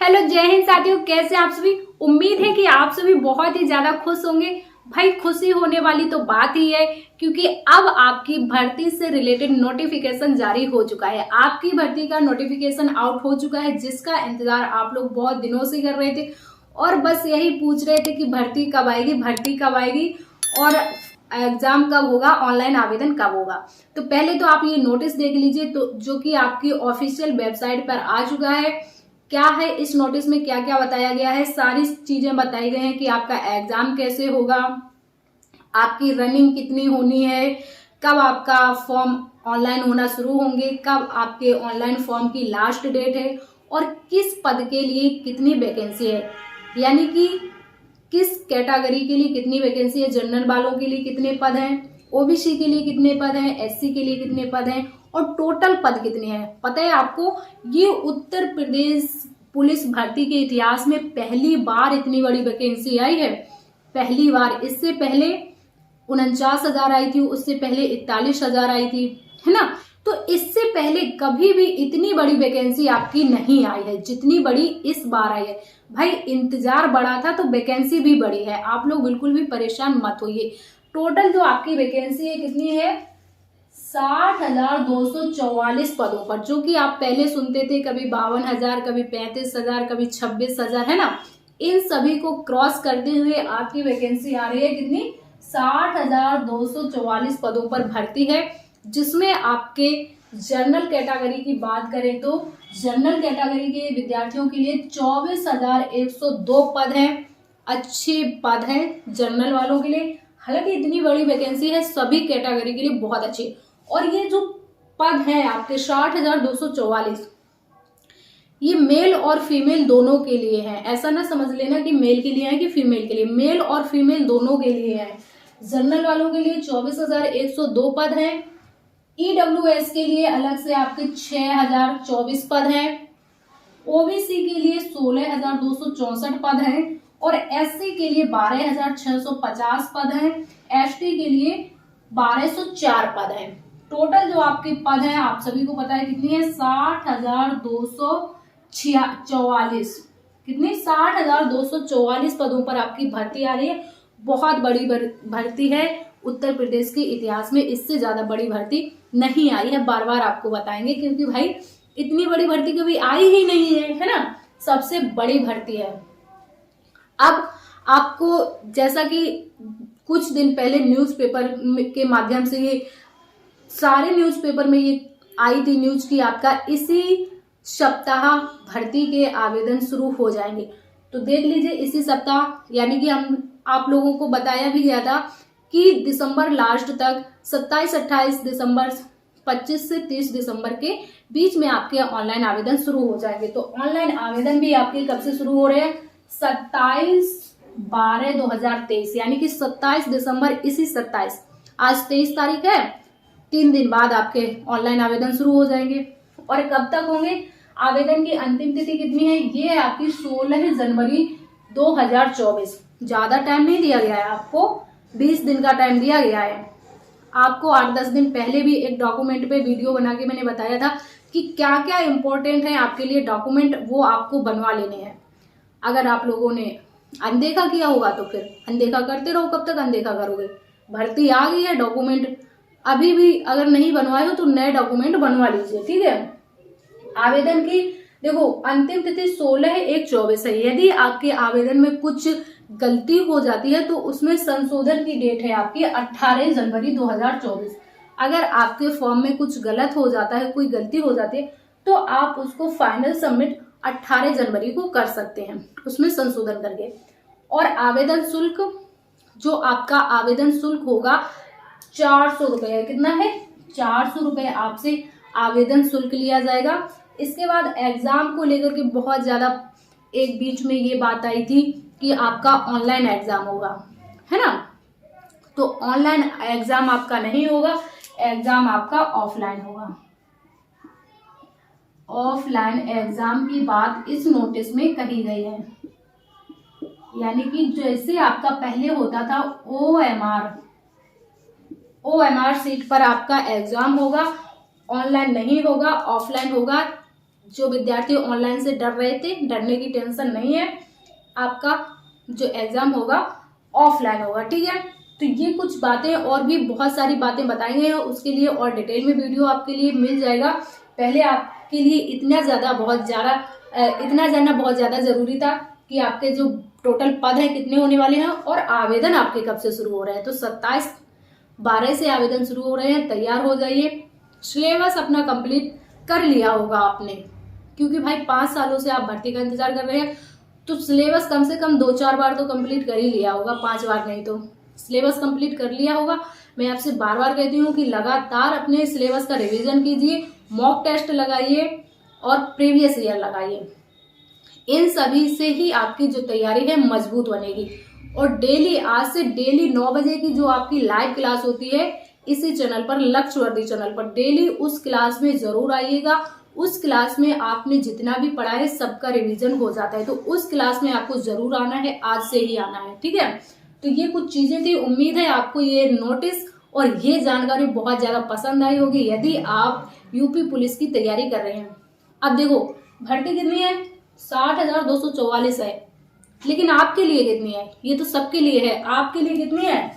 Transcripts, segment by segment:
Hello, जय हिंद साथियों। कैसे आप सभी? उम्मीद है कि आप सभी बहुत ही ज्यादा खुश होंगे। भाई, खुशी होने वाली तो बात ही है, क्योंकि अब आपकी भर्ती से रिलेटेड नोटिफिकेशन जारी हो चुका है। आपकी भर्ती का नोटिफिकेशन आउट हो चुका है, जिसका इंतजार आप लोग बहुत दिनों से कर रहे थे और बस यही पूछ रहे थे कि भर्ती कब आएगी, भर्ती कब आएगी और एग्जाम कब होगा, ऑनलाइन आवेदन कब होगा। तो पहले तो आप ये नोटिस देख लीजिए, तो जो कि आपकी ऑफिशियल वेबसाइट पर आ चुका है। क्या है इस नोटिस में, क्या क्या बताया गया है, सारी चीजें बताई गई हैं कि आपका एग्जाम कैसे होगा, आपकी रनिंग कितनी होनी है, कब आपका फॉर्म ऑनलाइन होना शुरू होंगे, कब आपके ऑनलाइन फॉर्म की लास्ट डेट है और किस पद के लिए कितनी वैकेंसी है, यानी कि किस कैटेगरी के लिए कितनी वैकेंसी है, जनरल वालों के लिए कितने पद हैं, ओबीसी के लिए कितने पद हैं, एससी के लिए कितने पद हैं और टोटल पद कितने हैं। पता है आपको, ये उत्तर प्रदेश पुलिस भर्ती के इतिहास में पहली बार इतनी बड़ी वैकेंसी आई है। पहली बार। इससे पहले 49,000 आई थी, उससे पहले 41,000 आई थी, है ना। तो इससे पहले कभी भी इतनी बड़ी वैकेंसी आपकी नहीं आई है जितनी बड़ी इस बार आई है। भाई, इंतजार बड़ा था तो वैकेंसी भी बड़ी है। आप लोग बिल्कुल भी परेशान मत होइए। टोटल जो आपकी वैकेंसी है कितनी है, 60,244 पदों पर, जो कि आप पहले सुनते थे कभी 52,000, कभी 35,000, कभी 26,000, है ना। इन सभी को क्रॉस करते हुए आपकी वैकेंसी आ रही है कितनी, 60,244 पदों पर भर्ती है, जिसमें आपके जनरल कैटेगरी की बात करें तो जनरल कैटेगरी के विद्यार्थियों के लिए 24,102 पद हैं। अच्छे पद हैं जनरल वालों के लिए। हालांकि इतनी बड़ी वैकेंसी है, सभी कैटेगरी के लिए बहुत अच्छी। और ये जो पद हैं आपके 60,244, ये मेल और फीमेल दोनों के लिए हैं। ऐसा ना समझ लेना कि मेल के लिए है कि फीमेल के लिए, मेल और फीमेल दोनों के लिए है। जनरल वालों के लिए 24,102 पद हैं। ईडब्ल्यूएस के लिए अलग से आपके 6,024 पद हैं। ओबीसी के लिए 16,264 पद हैं और एससी के लिए 12,650 पद हैं। एसटी के लिए 1,204 पद हैं। टोटल जो आपके पद हैं आप सभी को पता है कितनी है, 60,244। कितनी, 60,244 पदों पर आपकी भर्ती आ रही है। बहुत बड़ी भर्ती है। उत्तर प्रदेश के इतिहास में इससे ज्यादा बड़ी भर्ती नहीं आई है। बार बार आपको बताएंगे, क्योंकि भाई इतनी बड़ी भर्ती कभी आई ही नहीं है ना। सबसे बड़ी भर्ती है। अब आपको, जैसा कि कुछ दिन पहले न्यूज़पेपर के माध्यम से, ये सारे न्यूज़पेपर में ये आई थी न्यूज की आपका इसी सप्ताह भर्ती के आवेदन शुरू हो जाएंगे। तो देख लीजिए, इसी सप्ताह, यानी कि हम आप लोगों को बताया भी गया था कि दिसंबर लास्ट तक 27-28 दिसंबर, 25 से 30 दिसंबर के बीच में आपके ऑनलाइन आवेदन शुरू हो जाएंगे। तो ऑनलाइन आवेदन भी आपके कब से शुरू हो रहे हैं, 27/12/2023, यानी कि 27 दिसंबर, इसी 27, आज 23 तारीख है, 3 दिन बाद आपके ऑनलाइन आवेदन शुरू हो जाएंगे। और कब तक होंगे, आवेदन की अंतिम तिथि कितनी है, ये है आपकी 16 जनवरी 2024। ज्यादा टाइम नहीं दिया गया है आपको, 20 दिन का टाइम दिया गया है। आपको 8-10 दिन पहले भी एक डॉक्यूमेंट पे वीडियो बना के मैंने बताया था कि क्या क्या इंपॉर्टेंट है आपके लिए डॉक्यूमेंट, वो आपको बनवा लेने हैं। अगर आप लोगों ने अनदेखा किया होगा तो फिर अनदेखा करते रहो। कब तक अनदेखा करोगे, भर्ती आ गई है, डॉक्यूमेंट अभी भी अगर नहीं बनवाए हो तो नए डॉक्यूमेंट बनवा लीजिए, ठीक है। आवेदन की देखो अंतिम तिथि 16/1/24 है। यदि आपके आवेदन में कुछ गलती हो जाती है तो उसमें संशोधन की डेट है आपकी 18 जनवरी 2024। अगर आपके फॉर्म में कुछ गलत हो जाता है, कोई गलती हो जाती है, तो आप उसको फाइनल सबमिट 18 जनवरी को कर सकते हैं, उसमें संशोधन करके। और आवेदन शुल्क, जो आपका आवेदन शुल्क होगा 400 रुपए। कितना है, 400 रुपए आपसे आवेदन शुल्क लिया जाएगा। इसके बाद एग्जाम को लेकर के बहुत ज्यादा एक बीच में ये बात आई थी कि आपका ऑनलाइन एग्जाम होगा, है ना। तो ऑनलाइन एग्जाम आपका नहीं होगा, एग्जाम आपका ऑफलाइन होगा। ऑफलाइन एग्जाम की बात इस नोटिस में कही गई है, यानी कि जैसे आपका पहले होता था ओएमआर सीट पर आपका एग्जाम होगा, ऑनलाइन नहीं होगा, ऑफलाइन होगा। जो विद्यार्थी ऑनलाइन से डर रहे थे, डरने की टेंशन नहीं है, आपका जो एग्जाम होगा ऑफलाइन होगा। ठीक है, तो ये कुछ बातें और भी बहुत सारी बातें बताएंगे, उसके लिए और डिटेल में वीडियो आपके लिए मिल जाएगा। पहले आपके लिए इतना जानना बहुत ज़्यादा ज़रूरी था कि आपके जो टोटल पद है कितने होने वाले हैं और आवेदन आपके कब से शुरू हो रहे हैं। तो 27/12 से आवेदन शुरू हो रहे हैं, तैयार हो जाइए। सिलेबस अपना कंप्लीट कर लिया होगा आपने, क्योंकि भाई 5 सालों से आप भर्ती का इंतजार कर रहे हैं, तो सिलेबस कम से कम 2-4 बार तो कंप्लीट कर ही लिया होगा, 5 बार नहीं तो सिलेबस कंप्लीट कर लिया होगा। मैं आपसे बार बार कहती हूँ कि लगातार अपने सिलेबस का रिवीजन कीजिए, मॉक टेस्ट लगाइए और प्रीवियस ईयर लगाइए। इन सभी से ही आपकी जो तैयारी है मजबूत बनेगी। और डेली, आज से डेली 9 बजे की जो आपकी लाइव क्लास होती है इसी चैनल पर, लक्ष्यवर्धी चैनल पर, डेली उस क्लास में जरूर आइएगा। उस क्लास में आपने जितना भी पढ़ा है सबका रिवीजन हो जाता है, तो उस क्लास में आपको जरूर आना है, आज से ही आना है। ठीक है, तो ये कुछ चीजें थी। उम्मीद है आपको ये नोटिस और ये जानकारी बहुत ज्यादा पसंद आई होगी यदि आप यूपी पुलिस की तैयारी कर रहे हैं। अब देखो भर्ती कितनी है, 60,244 है, लेकिन आपके लिए कितनी है, ये तो सबके लिए है। आपके लिए कितनी है,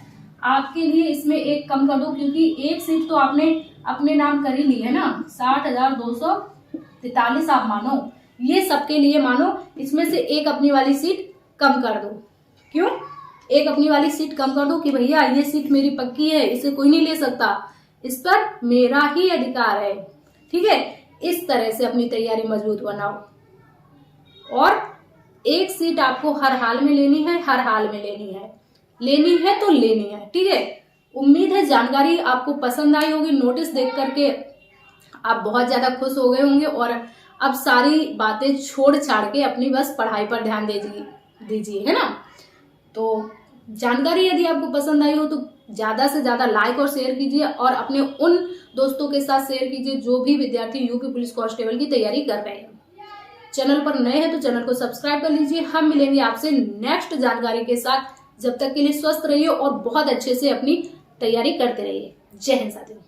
आपके लिए इसमें एक कम कर दो, क्योंकि एक सीट तो आपने अपने नाम कर ही ली है ना, 60,243 आप मानो, ये सबके लिए मानो। इसमें से एक अपनी वाली सीट कम कर दो। क्यों एक अपनी वाली सीट कम कर दो? कि भैया ये सीट मेरी पक्की है, इसे कोई नहीं ले सकता, इस पर मेरा ही अधिकार है। ठीक है, इस तरह से अपनी तैयारी मजबूत बनाओ। और एक सीट आपको हर हाल में लेनी है, हर हाल में लेनी है तो लेनी है। ठीक है, उम्मीद है जानकारी आपको पसंद आई होगी। नोटिस देख करके आप बहुत ज्यादा खुश हो गए होंगे और अब सारी बातें छोड़ छाड़ के अपनी बस पढ़ाई पर ध्यान दीजिए, है ना। तो जानकारी यदि आपको पसंद आई हो तो ज्यादा से ज्यादा लाइक और शेयर कीजिए और अपने उन दोस्तों के साथ शेयर कीजिए जो भी विद्यार्थी यूपी पुलिस कांस्टेबल की तैयारी कर रहे हैं। चैनल पर नए हैं तो चैनल को सब्सक्राइब कर लीजिए। हम मिलेंगे आपसे नेक्स्ट जानकारी के साथ। जब तक के लिए स्वस्थ रहिए और बहुत अच्छे से अपनी तैयारी करते रहिए। जय हिंद साथियों।